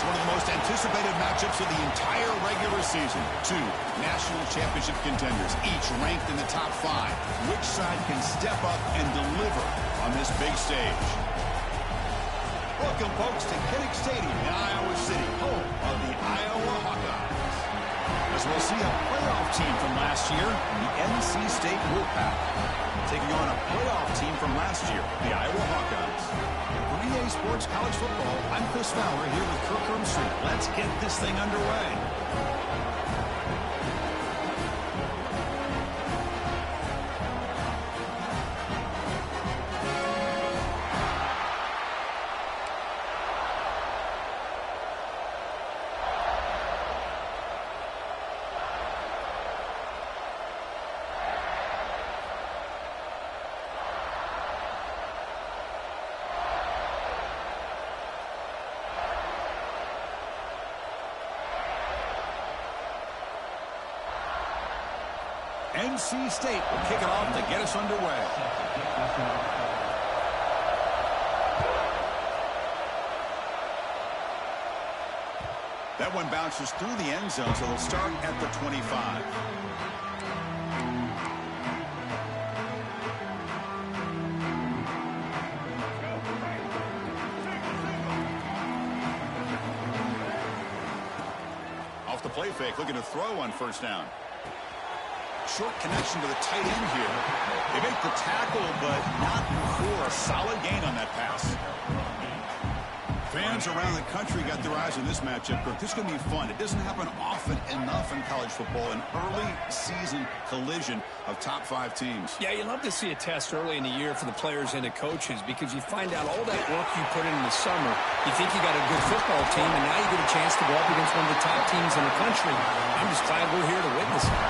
one of the most anticipated matchups of the entire regular season. Two national championship contenders, each ranked in the top 5. Which side can step up and deliver on this big stage? Welcome, folks, to Kinnick Stadium in Iowa City, home of the Iowa Hawkeyes. As we'll see a playoff team from last year, the NC State Wolfpack, taking on a playoff team from last year, the Iowa Hawkeyes. For EA Sports College Football, I'm Chris Fowler here with Kirk Herbstreit. Let's get this thing underway. NC State will kick it off to get us underway. That one bounces through the end zone, so they'll start at the 25. Off the play fake, looking to throw on first down. Short connection to the tight end here. They make the tackle, but not before a solid gain on that pass. Fans around the country got their eyes on this matchup. This is going to be fun. It doesn't happen often enough in college football, an early season collision of top 5 teams. Yeah, you love to see a test early in the year for the players and the coaches because you find out all that work you put in the summer. You think you got a good football team, and now you get a chance to go up against one of the top teams in the country. I'm just glad we're here to witness it.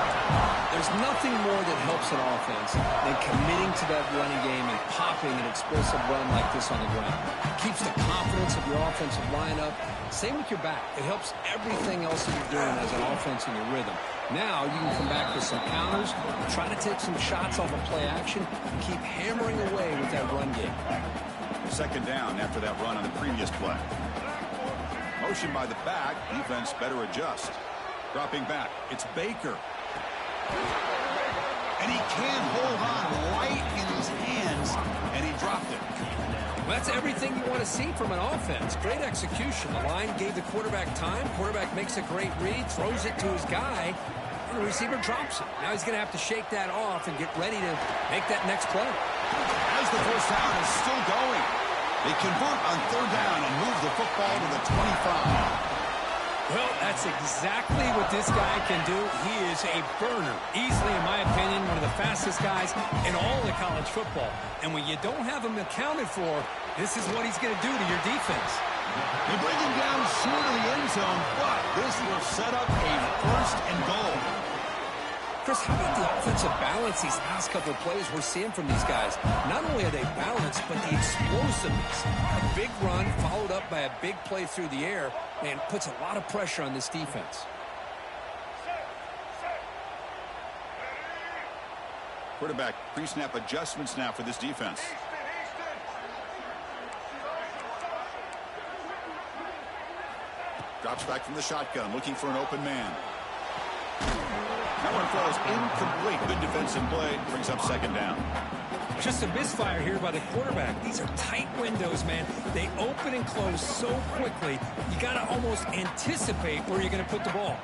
There's nothing more that helps an offense than committing to that running game and popping an explosive run like this on the ground. It keeps the confidence of your offensive lineup. Same with your back. It helps everything else that you're doing as an offense in your rhythm. Now you can come back with some counters, try to take some shots off of play action, and keep hammering away with that run game. Second down after that run on the previous play. Motion by the back. Defense better adjust. Dropping back. It's Baker. And he can't hold on right in his hands, and he dropped it. Well, that's everything you want to see from an offense. Great execution. The line gave the quarterback time. Quarterback makes a great read, throws it to his guy, and the receiver drops it. Now he's going to have to shake that off and get ready to make that next play. As the first down is still going, they convert on third down and move the football to the 25. Well, that's exactly what this guy can do. He is a burner. Easily, in my opinion, one of the fastest guys in all of college football. And when you don't have him accounted for, this is what he's going to do to your defense. They bring him down short of the end zone, but this will set up a first and goal. Chris, how about the offensive balance these last couple of plays we're seeing from these guys? Not only are they balanced, but the explosiveness. A big run followed up by a big play through the air, man, puts a lot of pressure on this defense. Quarterback pre-snap adjustments now for this defense. Drops back from the shotgun, looking for an open man. That one falls incomplete. Good defensive play. Brings up second down. Just a misfire here by the quarterback. These are tight windows, man. They open and close so quickly, you got to almost anticipate where you're going to put the ball.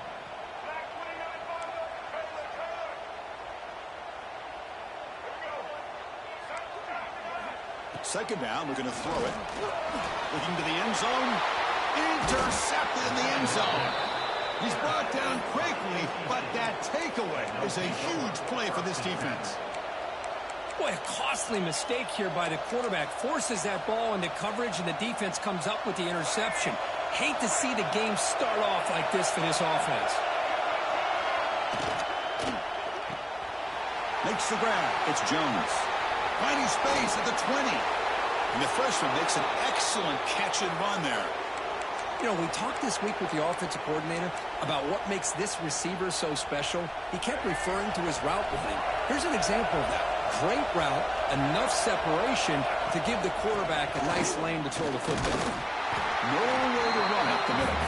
Second down, we're going to throw it. Looking to the end zone. Intercepted in the end zone. He's brought down quickly, but that takeaway is a huge play for this defense. Boy, a costly mistake here by the quarterback. Forces that ball into coverage, and the defense comes up with the interception. Hate to see the game start off like this for this offense. Makes the grab. It's Jones. Finding space at the 20. And the freshman makes an excellent catch and run there. You know, we talked this week with the offensive coordinator about what makes this receiver so special. He kept referring to his route running. Here's an example of that. Great route, enough separation to give the quarterback a nice lane to throw the football. Nowhere to run up the middle.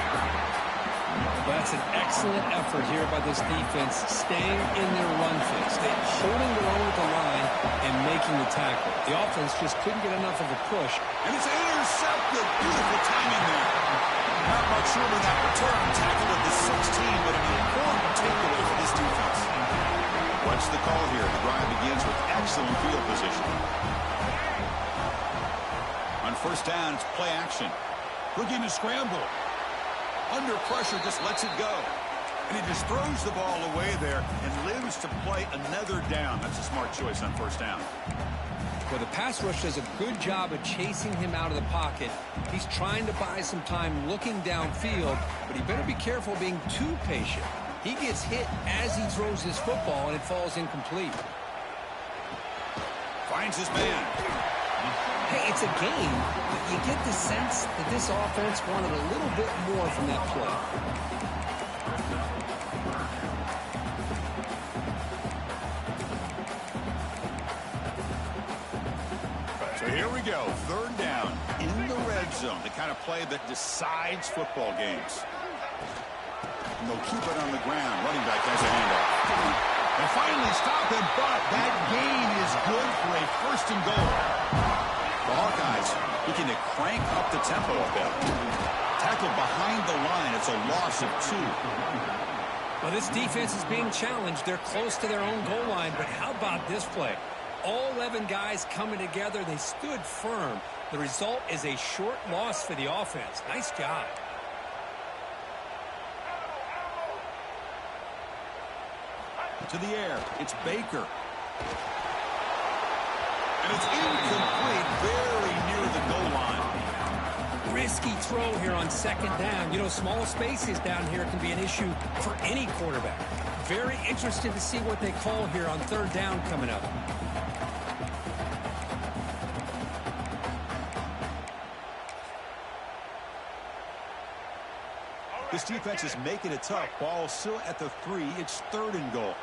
That's an excellent effort here by this defense, staying in their run fix. They're holding their own at the line and making the tackle. The offense just couldn't get enough of a push. And it's intercepted. Beautiful timing there. Not much room in that return. Tackled at the 16, but an important takeaway for this defense. What's the call here? The drive begins with excellent field position. On first down, it's play action. Looking to scramble. Under pressure, just lets it go. And he just throws the ball away there and lives to play another down. That's a smart choice on first down. Well, the pass rush does a good job of chasing him out of the pocket. He's trying to buy some time looking downfield, but he better be careful being too patient. He gets hit as he throws his football, and it falls incomplete. Finds his man. Hey, it's a game, but you get the sense that this offense wanted a little bit more from that play. So here we go, third down in the red zone, the kind of play that decides football games. And they'll keep it on the ground. Running back has a handoff. And finally stop him, but that gain is good for a first and goal. The Hawkeyes looking to crank up the tempo a bit. Tackled behind the line. It's a loss of 2. Well, this defense is being challenged. They're close to their own goal line, but how about this play? All 11 guys coming together. They stood firm. The result is a short loss for the offense. Nice job. To the air. It's Baker. And it's incomplete, very near the goal line. Risky throw here on second down. You know, small spaces down here can be an issue for any quarterback. Very interested to see what they call here on third down coming up. This defense is making it tough. Ball still at the 3. It's third and goal.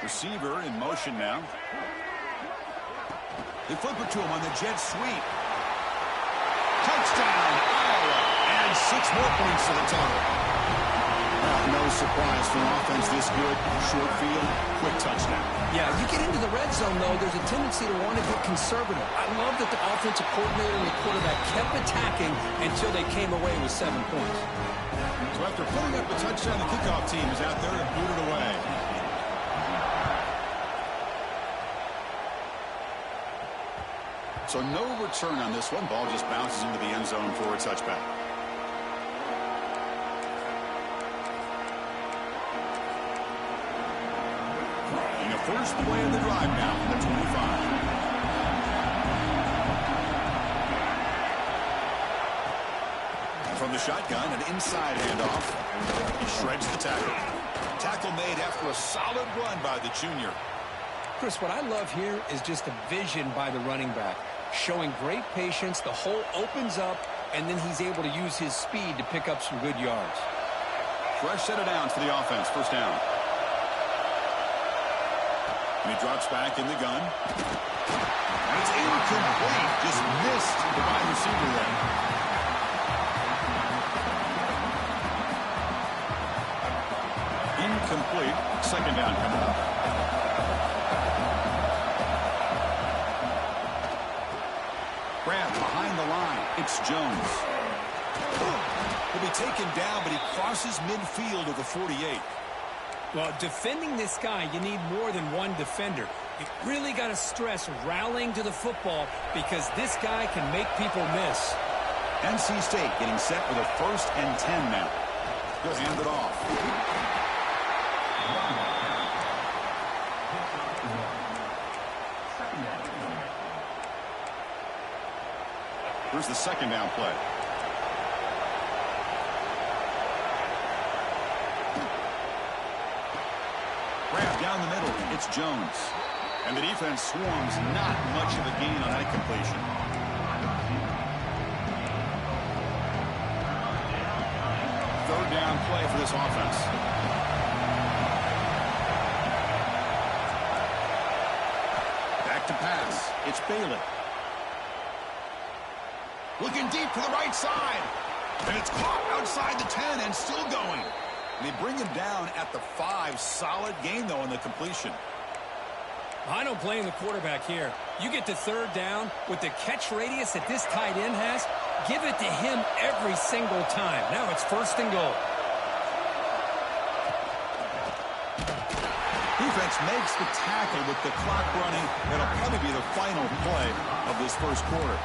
Receiver in motion now. They flip it to him on the jet sweep. Touchdown, Iowa. And 6 more points to the total. No surprise for an offense this good. Short field, quick touchdown. Yeah, you get into the red zone, though, there's a tendency to want to get conservative. I love that the offensive coordinator and the quarterback kept attacking until they came away with 7 points. So after putting up a touchdown, the kickoff team is out there and booted away. So no return on this one. Ball just bounces into the end zone for a touchback. And the first play of the drive now from the 25. From the shotgun, an inside handoff. He shreds the tackle. Tackle made after a solid run by the junior. Chris, what I love here is just a vision by the running back. Showing great patience, the hole opens up, and then he's able to use his speed to pick up some good yards. Fresh set of downs for the offense. First down. And he drops back in the gun. And it's incomplete. Just missed the wide receiver there. Incomplete. Second down coming up. Grab behind the line. It's Jones. He'll be taken down, but he crosses midfield of the 48. Well, defending this guy, you need more than one defender. You really got to stress rallying to the football because this guy can make people miss. NC State getting set for the 1st and 10 now. He'll hand it off. Here's the second down play. Grab down the middle. It's Jones. And the defense swarms. Not much of a gain on that completion. Third down play for this offense. Back to pass. It's Bailey. Looking deep to the right side. And it's caught outside the 10 and still going. And they bring him down at the 5. Solid gain, though, on the completion. I don't blame the quarterback here. You get to third down with the catch radius that this tight end has. Give it to him every single time. Now it's 1st and goal. Defense makes the tackle with the clock running. It'll probably be the final play of this first quarter.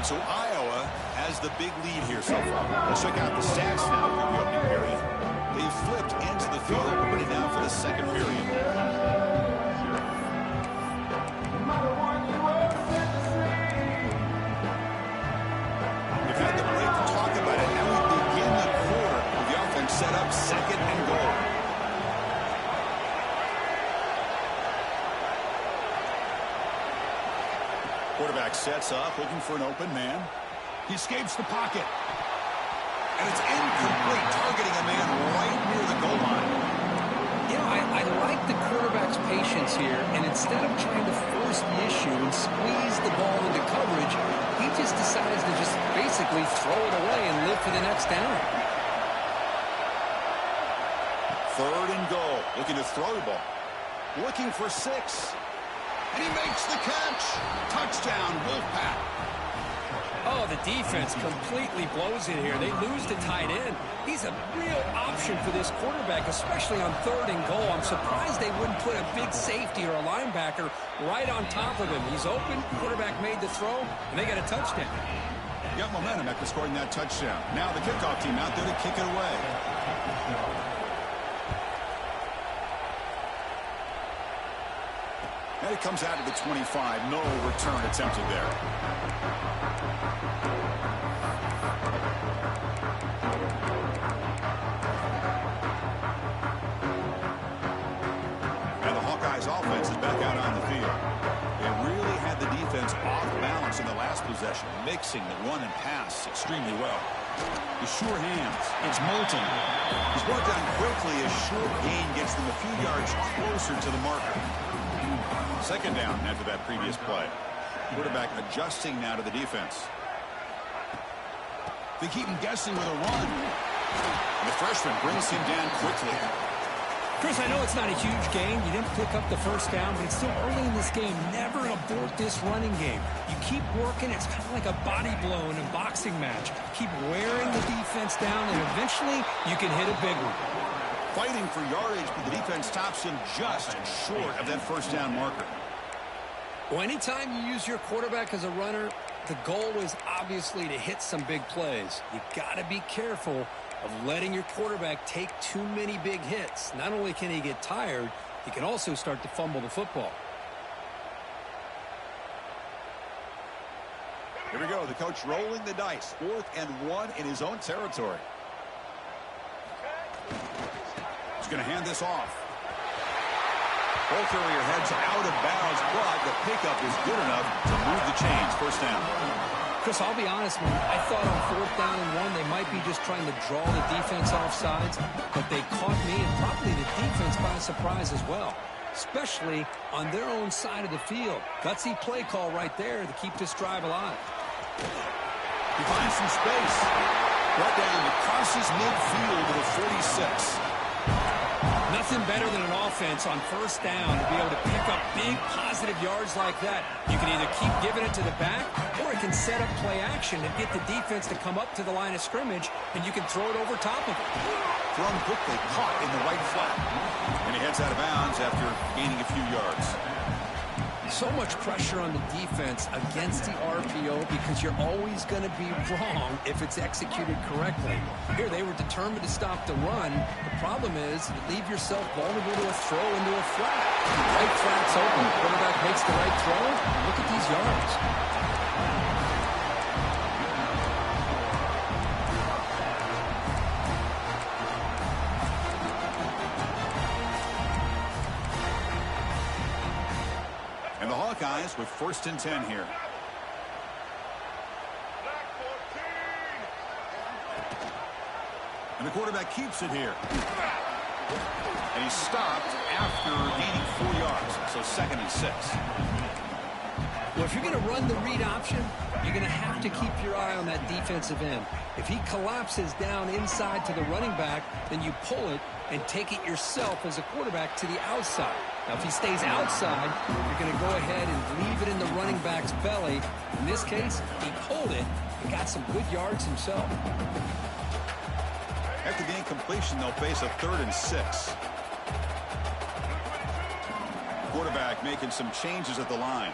So Iowa has the big lead here so far. Let's check out the stats now for the opening period. They've flipped into the field, ready now for the second period. We've had the break to talk about it. Now we begin the quarter with the offense set up 2nd and goal. Quarterback sets up, looking for an open man. He escapes the pocket. And it's incomplete, targeting a man right near the goal line. You know, I like the quarterback's patience here, and instead of trying to force the issue and squeeze the ball into coverage, he just decides to just basically throw it away and live for the next down. 3rd and goal, looking to throw the ball. Looking for 6. And he makes the catch. Touchdown, Wolfpack. Oh, the defense completely blows it here. They lose to tight end. He's a real option for this quarterback, especially on 3rd and goal. I'm surprised they wouldn't put a big safety or a linebacker right on top of him. He's open, quarterback made the throw, and they got a touchdown. Got momentum after scoring that touchdown. Now the kickoff team out there to kick it away. And it comes out to the 25. No return attempted there. And the Hawkeyes offense is back out on the field. They really had the defense off balance in the last possession, mixing the run and pass extremely well. The sure hands. It's Moulton. He's brought down quickly. A short gain gets them a few yards closer to the marker. 2nd down after that previous play. Quarterback adjusting now to the defense. They keep him guessing with a run. And the freshman brings him down quickly. Chris, I know it's not a huge gain. You didn't pick up the 1st down, but it's still early in this game. Never abort this running game. You keep working. It's kind of like a body blow in a boxing match. Keep wearing the defense down, and eventually you can hit a big one. Fighting for yardage, but the defense stops him just short of that 1st down marker. Well, anytime you use your quarterback as a runner, the goal is obviously to hit some big plays. You got to be careful of letting your quarterback take too many big hits. Not only can he get tired, he can also start to fumble the football. Here we go. The coach rolling the dice. 4th and 1 in his own territory. He's going to hand this off. Ball carrier heads out of bounds, but the pickup is good enough to move the chains. 1st down. Chris, I'll be honest, man. I thought on 4th down and 1, they might be just trying to draw the defense off sides, but they caught me and probably the defense by surprise as well, especially on their own side of the field. Gutsy play call right there to keep this drive alive. He finds some space. Right down, it crosses midfield to the 46. Nothing better than an offense on 1st down to be able to pick up big positive yards like that. You can either keep giving it to the back, or it can set up play action and get the defense to come up to the line of scrimmage, and you can throw it over top of it. Thrown quickly, caught in the right flat. And he heads out of bounds after gaining a few yards. So much pressure on the defense against the RPO because you're always going to be wrong if it's executed correctly. Here, they were determined to stop the run. The problem is you leave yourself vulnerable to a throw into a flat. Right flat's open. The quarterback makes the right throw. Look at these yards. And the Hawkeyes with 1st and 10 here. And the quarterback keeps it here. And he's stopped after gaining 4 yards. So 2nd and 6. Well, if you're going to run the read option, you're going to have to keep your eye on that defensive end. If he collapses down inside to the running back, then you pull it and take it yourself as a quarterback to the outside. Now, if he stays outside, you're going to go ahead and leave it in the running back's belly. In this case, he pulled it and got some good yards himself. After the incompletion, they'll face a 3rd and 6. Quarterback making some changes at the line.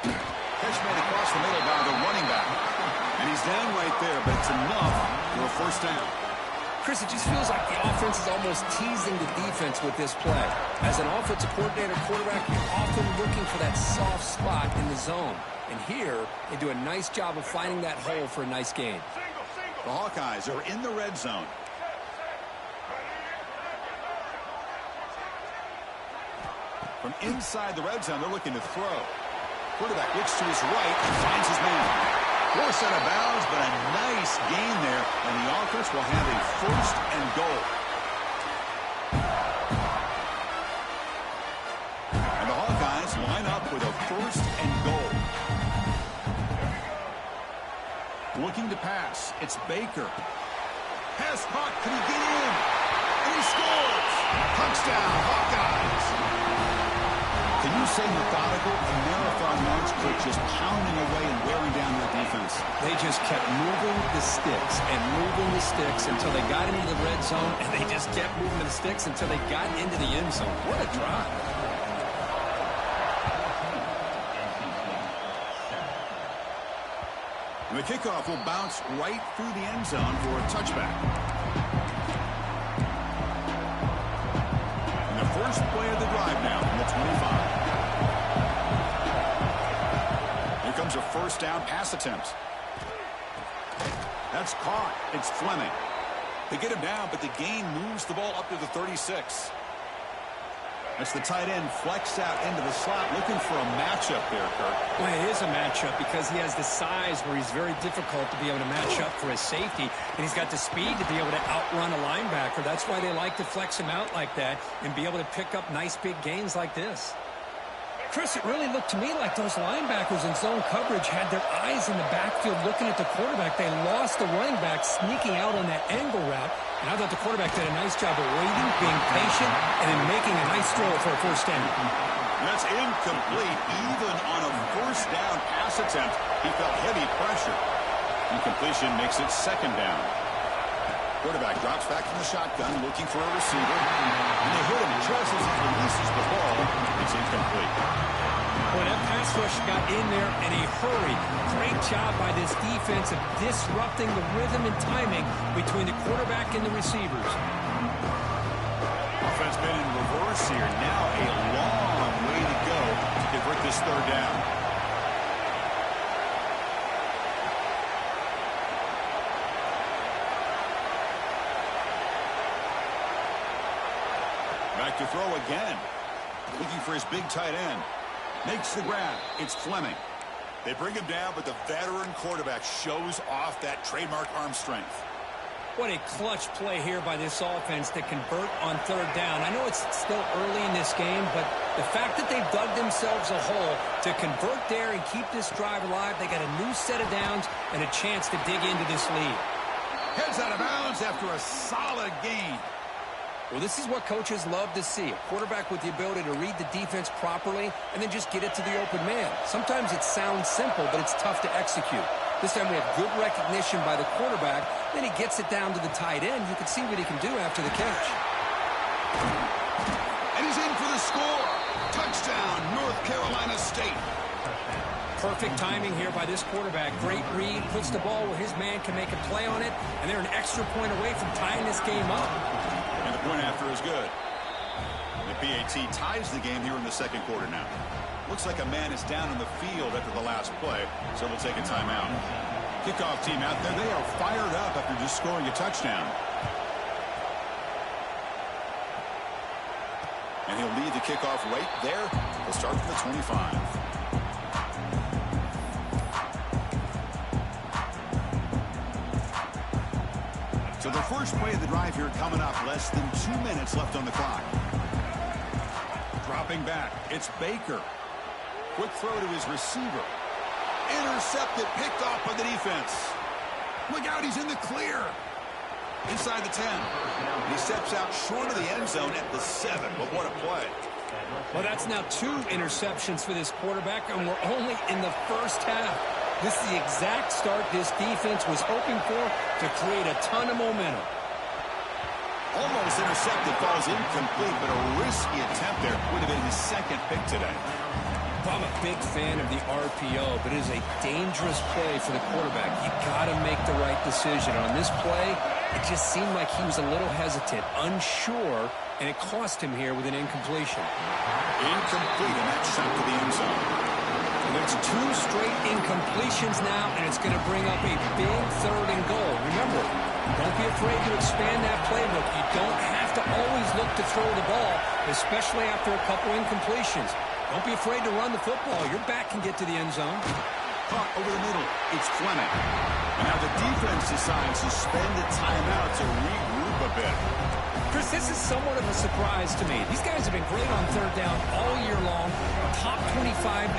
Catch made across the middle by the running back. And he's down right there, but it's enough for a 1st down. Chris, it just feels like the offense is almost teasing the defense with this play. As an offensive coordinator quarterback, you're often looking for that soft spot in the zone. And here, they do a nice job of finding that hole for a nice gain. The Hawkeyes are in the red zone. From inside the red zone, they're looking to throw. Quarterback looks to his right and finds his man. Forced out of bounds, but a nice gain there, and the offense will have a 1st and goal. And the Hawkeyes line up with a 1st and goal. Looking to pass. It's Baker. Pass caught. Can he get in? And he scores! Touchdown, Hawkeyes! Can you say methodical? A marathon yards for just pounding away and wearing down their defense. They just kept moving the sticks and moving the sticks until they got into the red zone, and they just kept moving the sticks until they got into the end zone. What a drive. And the kickoff will bounce right through the end zone for a touchback. And the first play of the drive now from the 25. Here comes a 1st down pass attempt. That's caught. It's Fleming. They get him down, but the gain moves the ball up to the 36. That's the tight end flexed out into the slot, looking for a matchup there, Kirk. Well, it is a matchup because he has the size where he's very difficult to be able to match up for his safety, and he's got the speed to be able to outrun a linebacker. That's why they like to flex him out like that and be able to pick up nice big gains like this. Chris, it really looked to me like those linebackers in zone coverage had their eyes in the backfield looking at the quarterback. They lost the running back sneaking out on that angle route. And I thought the quarterback did a nice job of waiting, being patient, and then making a nice throw for a 1st down. That's incomplete. Even on a 1st down pass attempt, he felt heavy pressure. Incompletion makes it 2nd down. Quarterback drops back from the shotgun, looking for a receiver. And they hit him just as he releases the ball. It's incomplete. Boy, that pass rush got in there in a hurry. Great job by this defense of disrupting the rhythm and timing between the quarterback and the receivers. Offense been in reverse here. Now a long way to go to convert this 3rd down. Back to throw again. Looking for his big tight end. Makes the grab. It's Fleming. They bring him down, but the veteran quarterback shows off that trademark arm strength. What a clutch play here by this offense to convert on 3rd down. I know it's still early in this game, but the fact that they've dug themselves a hole to convert there and keep this drive alive, they got a new set of downs and a chance to dig into this lead. Heads out of bounds after a solid gain. Well, this is what coaches love to see. A quarterback with the ability to read the defense properly and then just get it to the open man. Sometimes it sounds simple, but it's tough to execute. This time we have good recognition by the quarterback. Then he gets it down to the tight end. You can see what he can do after the catch. And he's in for the score. Touchdown, North Carolina State. Perfect timing here by this quarterback. Great read, puts the ball where his man can make a play on it, and they're an extra point away from tying this game up. And the point after is good. The PAT ties the game here in the 2nd quarter now. Looks like a man is down in the field after the last play, so we'll take a timeout. Kickoff team out there, they are fired up after just scoring a touchdown. And he'll lead the kickoff right there. He'll start from the 25. To So the first play of the drive here coming up. Less than 2 minutes left on the clock. Dropping back. It's Baker. Quick throw to his receiver. Intercepted. Picked off by the defense. Look out. He's in the clear. Inside the 10. He steps out short of the end zone at the 7. But what a play. Well, that's now 2 interceptions for this quarterback, and we're only in the first half. This is the exact start this defense was hoping for to create a ton of momentum. Almost intercepted, falls incomplete, but a risky attempt there. Would have been his second pick today. I'm a big fan of the RPO, but it is a dangerous play for the quarterback. You got to make the right decision. On this play, it just seemed like he was a little hesitant, unsure, and it cost him here with an incompletion. Incomplete, and that shot to the end zone. There's 2 straight incompletions now, and it's going to bring up a big 3rd and goal. Remember, don't be afraid to expand that playbook. You don't have to always look to throw the ball, especially after a couple incompletions. Don't be afraid to run the football. Your back can get to the end zone. Caught over the middle. It's Fleming. Now the defense decides to spend a timeout to regroup a bit. Chris, this is somewhat of a surprise to me. These guys have been great on 3rd down all year long, top 25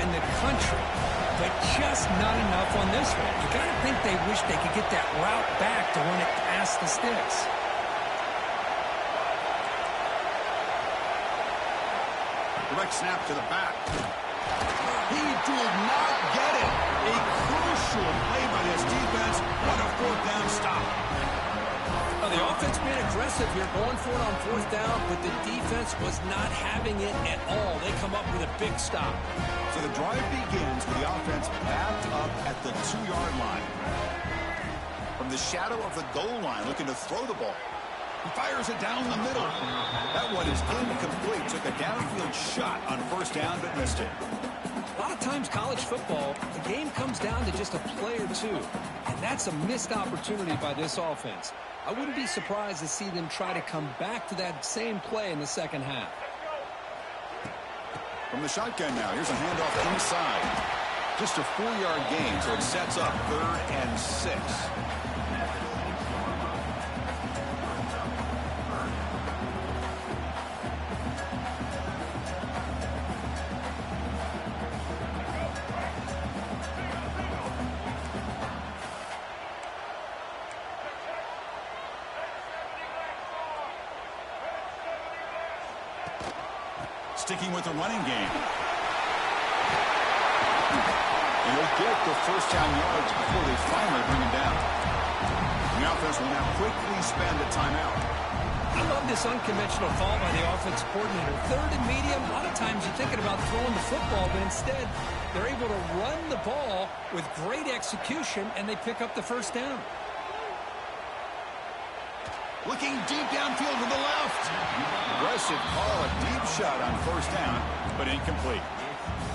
in the country, but just not enough on this one. You got to think they wish they could get that route back to run it past the sticks. Direct snap to the back. He did not get it. A crucial play by this defense. What a 4th down stop. The offense being aggressive here, going for it on 4th down, but the defense was not having it at all. They come up with a big stop. So the drive begins with the offense backed up at the 2-yard line. From the shadow of the goal line, looking to throw the ball. He fires it down the middle. That one is incomplete. Took a downfield shot on 1st down, but missed it. A lot of times college football, the game comes down to just a play or 2. And that's a missed opportunity by this offense. I wouldn't be surprised to see them try to come back to that same play in the 2nd half. From the shotgun now, here's a handoff inside. Just a 4-yard gain, so it sets up 3rd and 6. Sticking with the running game. And he'll get the 1st down yards before they finally bring him down. The offense will now quickly spend a timeout. I love this unconventional call by the offense coordinator. 3rd and medium, a lot of times you're thinking about throwing the football, but instead they're able to run the ball with great execution, and they pick up the 1st down. Looking deep downfield to the left. Aggressive call, a deep shot on 1st down, but incomplete.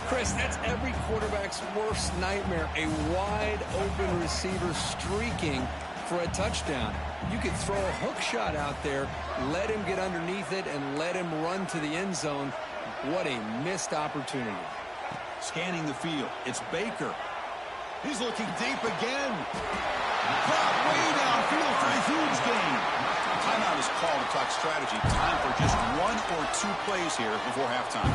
Chris, that's every quarterback's worst nightmare. A wide-open receiver streaking for a touchdown. You could throw a hook shot out there, let him get underneath it, and let him run to the end zone. What a missed opportunity. Scanning the field, it's Baker. He's looking deep again. Caught way downfield for a huge gain. Timeout is called to talk strategy. Time for just 1 or 2 plays here before halftime.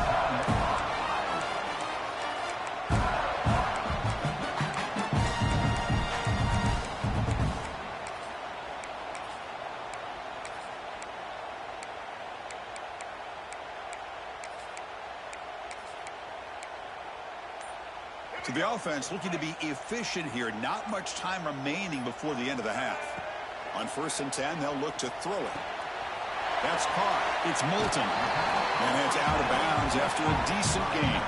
So the offense looking to be efficient here. Not much time remaining before the end of the half. On 1st and 10, they'll look to throw it. That's caught. It's Moulton. And it's out of bounds after a decent gain.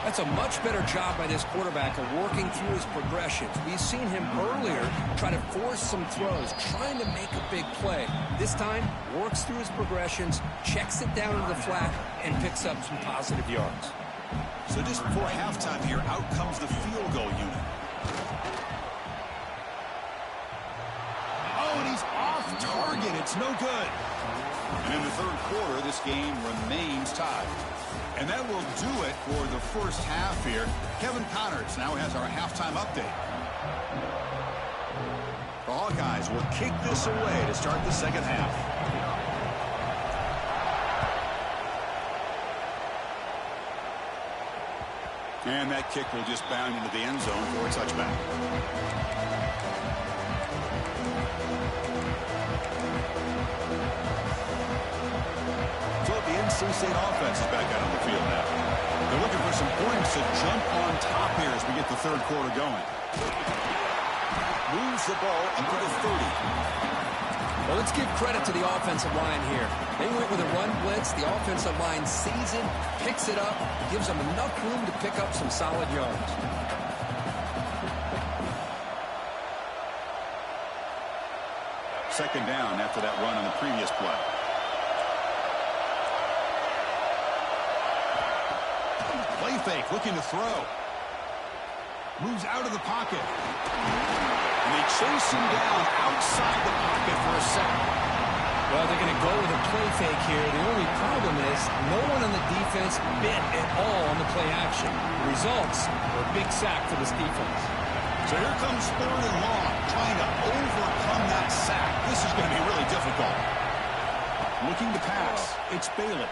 That's a much better job by this quarterback of working through his progressions. We've seen him earlier try to force some throws, trying to make a big play. This time, works through his progressions, checks it down into the flat, and picks up some positive yards. So just before halftime here, out comes the field goal unit. Oh, and he's off target. It's no good. And in the 3rd quarter, this game remains tied. And that will do it for the first half here. Kevin Connors now has our halftime update. The Hawkeyes will kick this away to start the second half. And that kick will just bound into the end zone for a touchback. So the NC State offense is back out on the field now. They're looking for some points to jump on top here as we get the third quarter going. Moves the ball up to the 30. Well, let's give credit to the offensive line here. They went with a run blitz. The offensive line sees it, picks it up, gives them enough room to pick up some solid yards. Second down after that run on the previous play. Play fake, looking to throw. Moves out of the pocket. And they chase him down outside the pocket for a sack. Well, they're going to go with a play fake here. The only problem is no one on the defense bit at all on the play action. The results were a big sack for this defense. So here comes 3rd and long, trying to overcome that sack. This is going to be really difficult. Looking to pass. It's Bailey.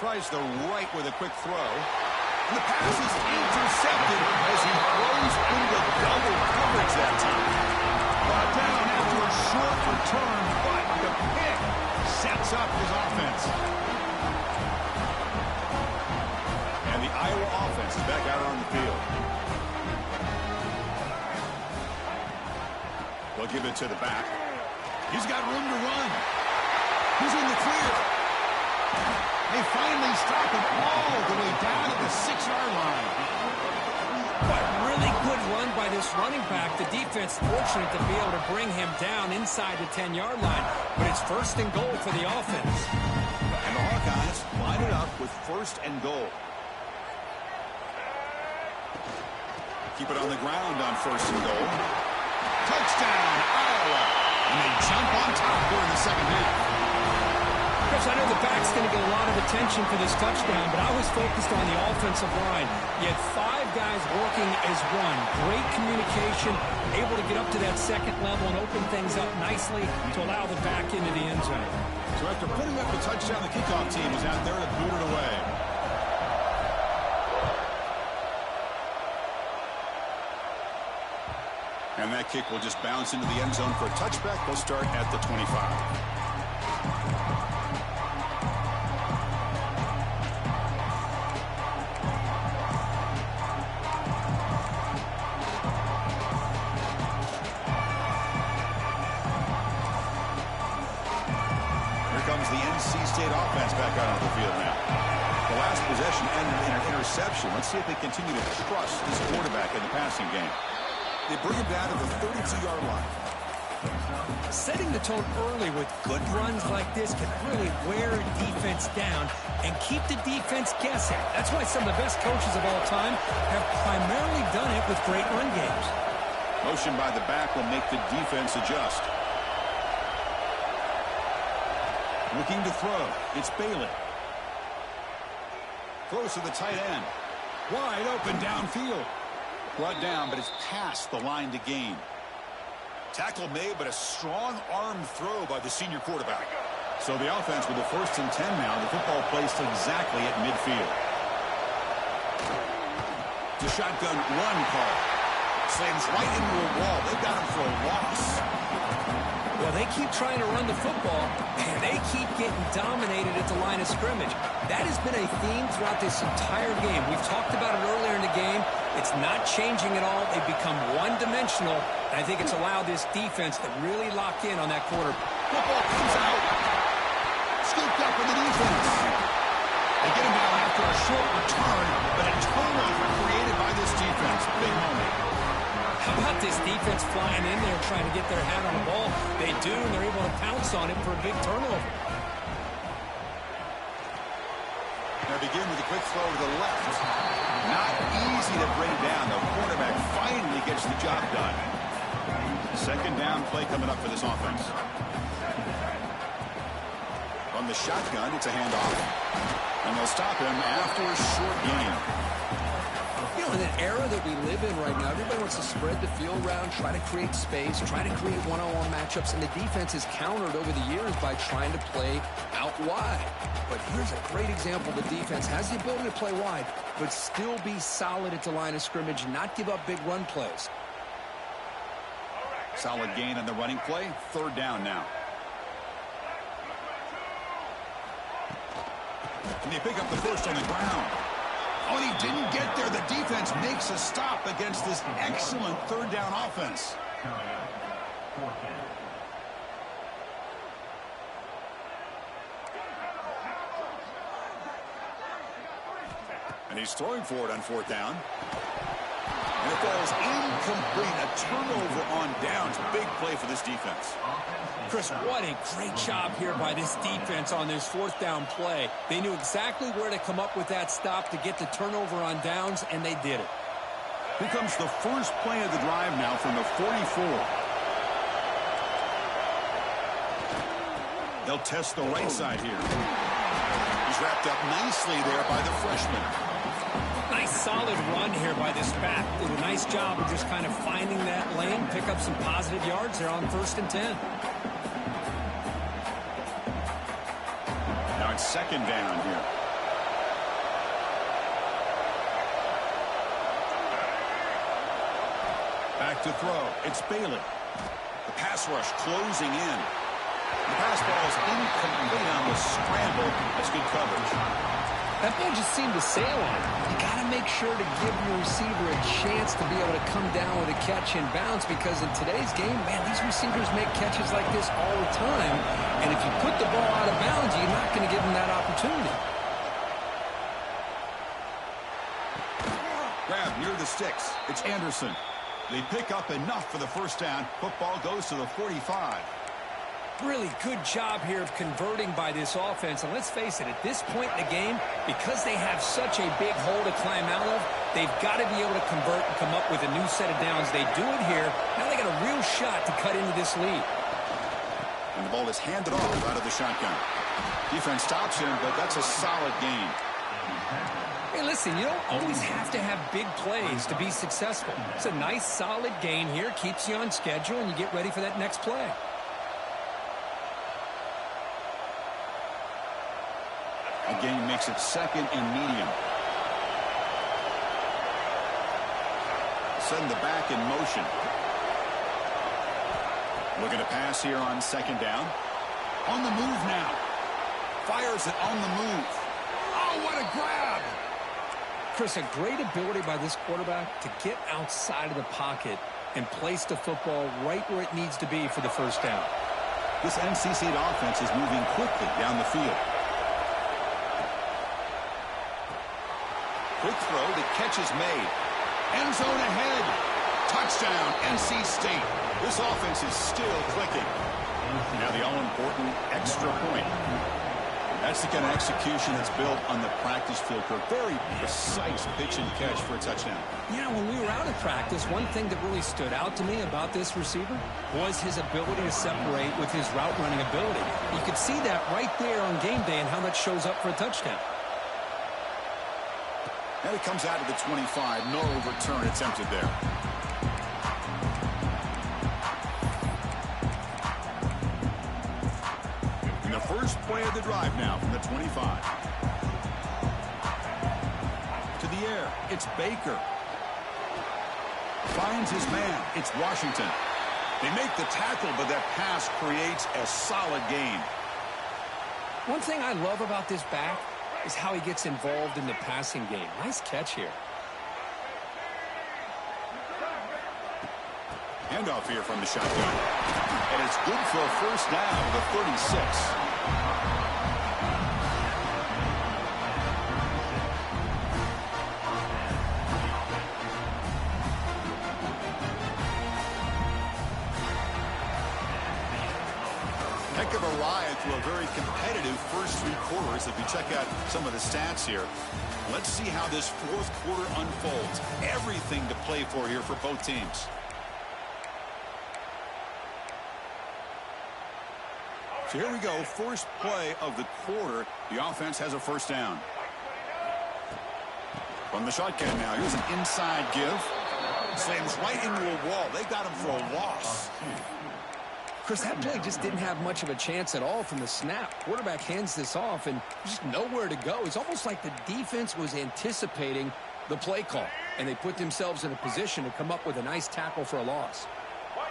Tries the right with a quick throw. And the pass is intercepted as he throws into double coverage that time. Brought down after a short return, but the pick sets up his offense. And the Iowa offense is back out on the field. They'll give it to the back. He's got room to run. He's in the clear. They finally stop him all the way down to the 6-yard line. But really good run by this running back. The defense fortunate to be able to bring him down inside the 10-yard line. But it's 1st and goal for the offense. And the Hawkeyes line it up with 1st and goal. Keep it on the ground on 1st and goal. Touchdown, Iowa. And they jump on top here in the second half. Chris, I know the back's going to get a lot of attention for this touchdown, but I was focused on the offensive line. You had 5 guys working as one. Great communication, able to get up to that second level and open things up nicely to allow the back into the end zone. So after putting up the touchdown, the kickoff team is out there to boot it away. And that kick will just bounce into the end zone for a touchback. They'll start at the 25. The NC State offense back out on the field now. The last possession ended in an interception. Let's see if they continue to trust this quarterback in the passing game. They bring him down to the 32-yard line. Setting the tone early with good runs like this can really wear a defense down and keep the defense guessing. That's why some of the best coaches of all time have primarily done it with great run games. Motion by the back will make the defense adjust. Looking to throw. It's Bailey. Throws to the tight end. Wide open downfield. Brought down, but it's past the line to gain. Tackle made, but a strong arm throw by the senior quarterback. So the offense with the 1st and 10 now. The football placed exactly at midfield. The shotgun run call. Slams right into a wall. They've got him for a loss. Well, they keep trying to run the football, and they keep getting dominated at the line of scrimmage. That has been a theme throughout this entire game. We've talked about it earlier in the game. It's not changing at all. They've become one-dimensional, and I think it's allowed this defense to really lock in on that quarter. Football comes out. Scooped up in the defense. They get him down after a short return, but a turnover created by this defense. Big moment. How about this defense flying in there trying to get their hat on the ball? They do, and they're able to pounce on it for a big turnover. They begin with a quick throw to the left. Not easy to bring down. The quarterback finally gets the job done. Second down play coming up for this offense. On the shotgun, it's a handoff. And they'll stop him after a short gain. You know, know, in an era that we live in right now, everybody wants to spread the field around, try to create space, try to create one-on-one matchups, and the defense is countered over the years by trying to play out wide. But here's a great example. The defense has the ability to play wide, but still be solid at the line of scrimmage, not give up big run plays. Solid gain on the running play. Third down now. And they pick up the first on the ground. Oh, and he didn't get there. The defense makes a stop against this excellent third down offense. And he's throwing for it on fourth down. And it falls incomplete. A turnover on downs. Big play for this defense. Chris, what a great job here by this defense on this fourth down play. They knew exactly where to come up with that stop to get the turnover on downs, and they did it. Here comes the first play of the drive now from the 44. They'll test the right side here. He's wrapped up nicely there by the freshman. Nice solid run here by this back. Did a nice job of just kind of finding that lane, pick up some positive yards there on 1st and 10. Now it's second down here. Back to throw. It's Bailey. The pass rush closing in. The pass ball is incomplete on the scramble. That's good coverage. That ball just seemed to sail on it. You got to make sure to give your receiver a chance to be able to come down with a catch and bounce, because in today's game, man, these receivers make catches like this all the time. And if you put the ball out of bounds, you're not going to give them that opportunity. Grab near the sticks. It's Anderson. They pick up enough for the first down. Football goes to the 45. Really good job here of converting by this offense. And let's face it, at this point in the game, because they have such a big hole to climb out of, they've got to be able to convert and come up with a new set of downs. They do it here. Now they got a real shot to cut into this lead. And the ball is handed off out of the shotgun. Defense stops him, but that's a solid gain. Hey, listen, you don't always have to have big plays to be successful. It's a nice, solid gain here. Keeps you on schedule, and you get ready for that next play. Again, makes it second and medium. Send the back in motion. Looking to pass here on second down. On the move now. Fires it on the move. Oh, what a grab! Chris, a great ability by this quarterback to get outside of the pocket and place the football right where it needs to be for the first down. This NC State offense is moving quickly down the field. Quick throw, the catch is made. End zone ahead. Touchdown, NC State. This offense is still clicking. Now the all-important extra point. That's the kind of execution that's built on the practice field. Very precise pitch and catch for a touchdown. Yeah, when we were out of practice, one thing that really stood out to me about this receiver was his ability to separate with his route running ability. You could see that right there on game day and how that shows up for a touchdown. Now he comes out of the 25. No return attempted there. And the first play of the drive now from the 25. To the air. It's Baker. Finds his man. It's Washington. They make the tackle, but that pass creates a solid gain. One thing I love about this back is how he gets involved in the passing game. Nice catch here. Handoff here from the shotgun. And it's good for a first down to the 36. Heck of a ride through a very competitive first three quarters. If you check out some of the stats here, let's see how this fourth quarter unfolds. Everything to play for here for both teams. So here we go, first play of the quarter. The offense has a first down. From the shotgun now, here's an inside give. Slams right into a wall. They got him for a loss. Chris, that play just didn't have much of a chance at all from the snap. Quarterback hands this off, and just nowhere to go. It's almost like the defense was anticipating the play call, and they put themselves in a position to come up with a nice tackle for a loss.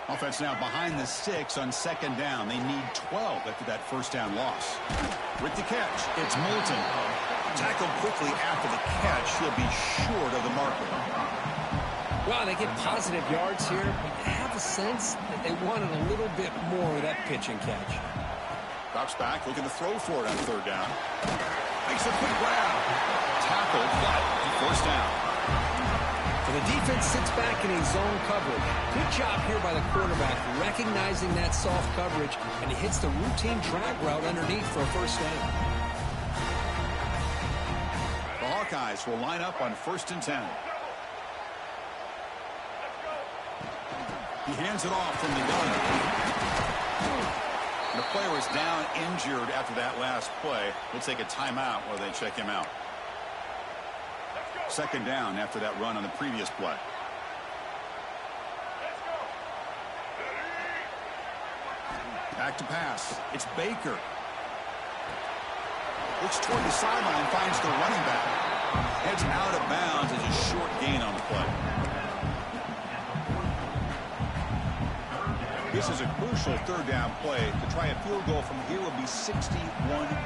Offense now behind the 6 on second down. They need 12 after that first down loss. With the catch, it's Moulton. Tackled quickly after the catch. He'll be short of the marker. Wow, they get positive yards here, but I have a sense that they wanted a little bit more of that pitch and catch. Drops back, looking to throw for it on third down. Makes a quick grab. Tackled, but first down. So the defense sits back in a zone coverage. Good job here by the quarterback, recognizing that soft coverage, and he hits the routine drag route underneath for a first down. The Hawkeyes will line up on 1st and 10. He hands it off from the gun. The player is down injured after that last play. We'll take a timeout while they check him out. Second down after that run on the previous play. Back to pass. It's Baker. Looks toward the sideline, finds the running back. Heads out of bounds as a short gain on the play. This is a crucial third down play. To try a field goal from here will be 61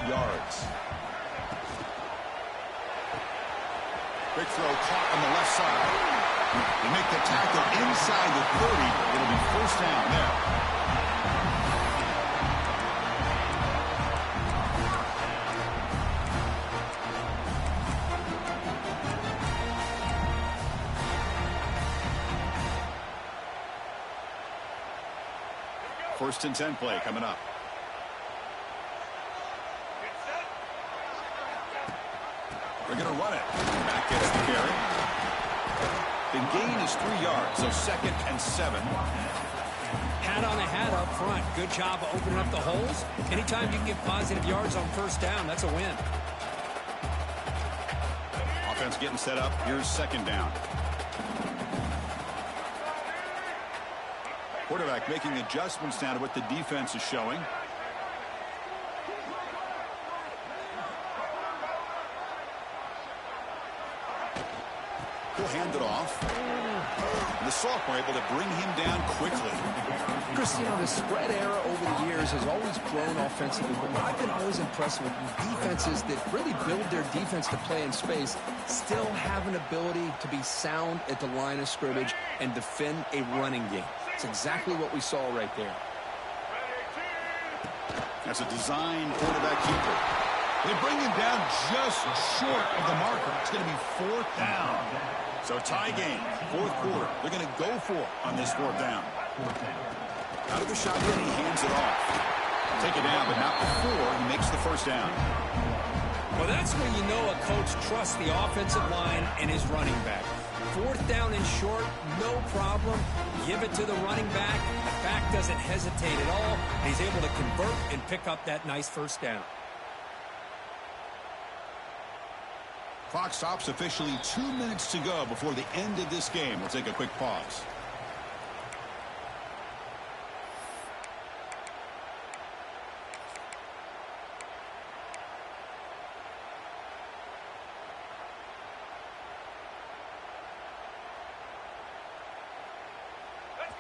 yards. Big throw caught on the left side. They make the tackle inside the 30. It'll be first down there. First and 10 play coming up. They're going to run it. Back gets the carry. The gain is 3 yards, so 2nd and 7. Hat on a hat up front. Good job of opening up the holes. Anytime you can get positive yards on first down, that's a win. Offense getting set up. Here's second down. Quarterback making adjustments now to what the defense is showing. He'll hand it off. And the sophomore able to bring him down quickly. Chris, you know, the spread era over the years has always grown offensively, but what I've been always impressed with defenses that really build their defense to play in space still have an ability to be sound at the line of scrimmage and defend a running game. It's exactly what we saw right there. That's a design quarterback keeper. They bring him down just short of the marker. It's going to be 4th down. So tie game, 4th quarter. They're going to go for it on this 4th down. Out of the shotgun, he hands it off. Take it down, but not before he makes the first down. Well, that's when you know a coach trusts the offensive line and his running back. 4th down and short, no problem. Give it to the running back. The back doesn't hesitate at all. He's able to convert and pick up that nice first down. Clock stops officially 2 minutes to go before the end of this game. We'll take a quick pause.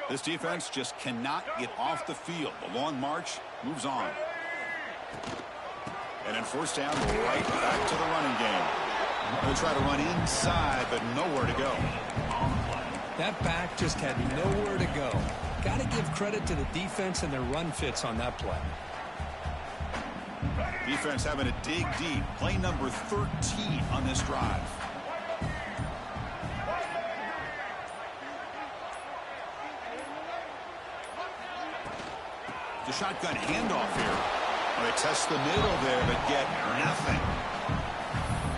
This defense just cannot get off the field. The long march moves on. And then first down, right back to the running game. They'll try to run inside, but nowhere to go. That back just had nowhere to go. Got to give credit to the defense and their run fits on that play. Defense having to dig deep. Play number 13 on this drive. The shotgun handoff here. Well, they test the middle there, but get nothing.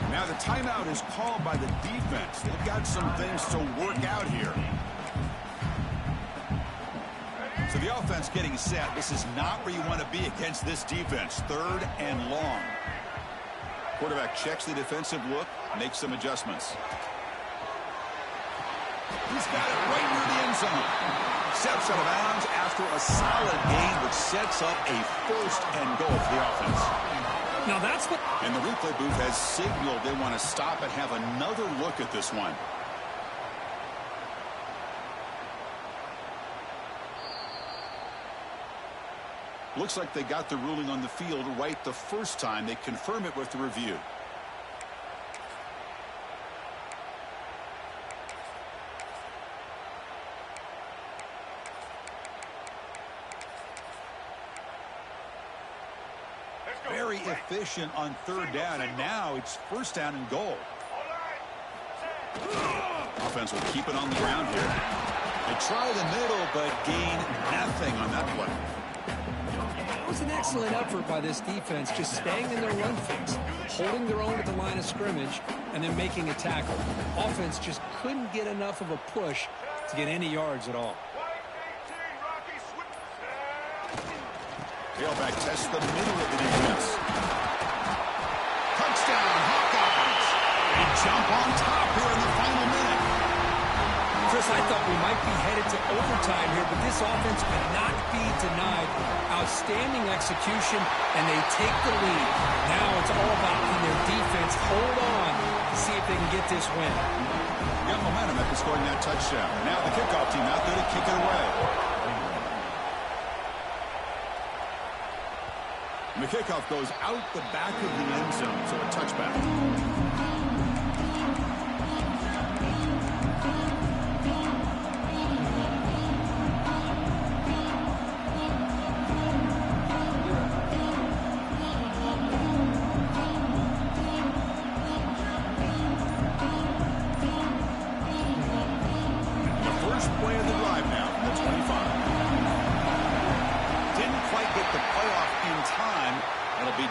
Now the timeout is called by the defense. They've got some things to work out here. So the offense getting set. This is not where you want to be against this defense. 3rd and long. Quarterback checks the defensive look, makes some adjustments. He's got it right near the end zone. Steps out of bounds after a solid gain, which sets up a first and goal for the offense. Now that's what... And the replay booth has signaled they want to stop and have another look at this one. Looks like they got the ruling on the field right the first time. They confirm it with the review. Very efficient on third down, and now it's first down and goal. Offense will keep it on the ground here. They try the middle, but gain nothing on that play. It was an excellent effort by this defense, just staying in their run fix, holding their own at the line of scrimmage, and then making a tackle. Offense just couldn't get enough of a push to get any yards at all. Tailback tests the middle of the defense. Touchdown, Hawkeyes! They jump on top here in the final minute. Chris, I thought we might be headed to overtime here, but this offense could not be denied. Outstanding execution, and they take the lead. Now it's all about can their defense hold on to see if they can get this win. Got momentum after scoring that touchdown. Now the kickoff team out there to kick it away. And the kickoff goes out the back of the end zone, so a touchback.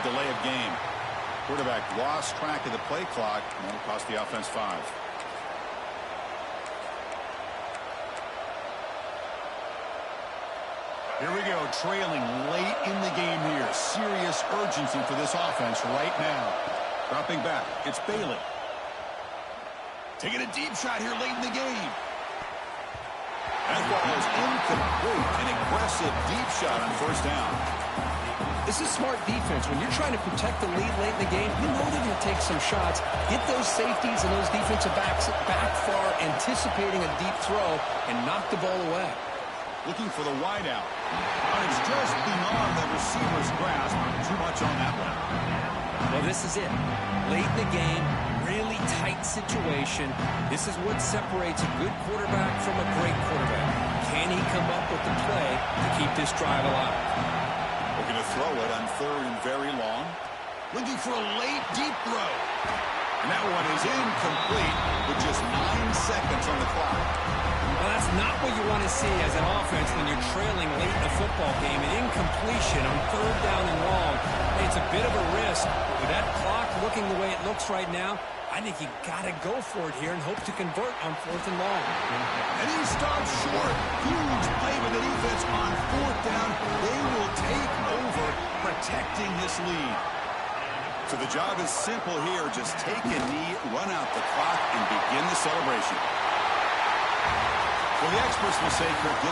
Delay of game. Quarterback lost track of the play clock, and that'll cost the offense 5. Here we go, trailing late in the game here. Serious urgency for this offense right now. Dropping back, it's Bailey. Taking a deep shot here late in the game. That ball is incomplete. An aggressive deep shot on first down. This is smart defense. When you're trying to protect the lead late in the game, you know they're going to take some shots, get those safeties and those defensive backs back far, anticipating a deep throw, and knock the ball away. Looking for the wideout. It's just beyond the receiver's grasp. Too much on that one. Well, this is it. Late in the game, really tight situation. This is what separates a good quarterback from a great quarterback. Can he come up with the play to keep this drive alive? Looking to throw it on third and very long. Looking for a late, deep throw. And that one is incomplete with just 9 seconds on the clock. Well, that's not what you want to see as an offense when you're trailing late in a football game. An incompletion on third down and long. It's a bit of a risk. With that clock looking the way it looks right now, I think you got to go for it here and hope to convert on fourth and long. And he stops short. Huge play with the defense on fourth down. They will take over protecting this lead. So the job is simple here. Just take a knee, run out the clock, and begin the celebration. Well, the experts will say, Kirk, this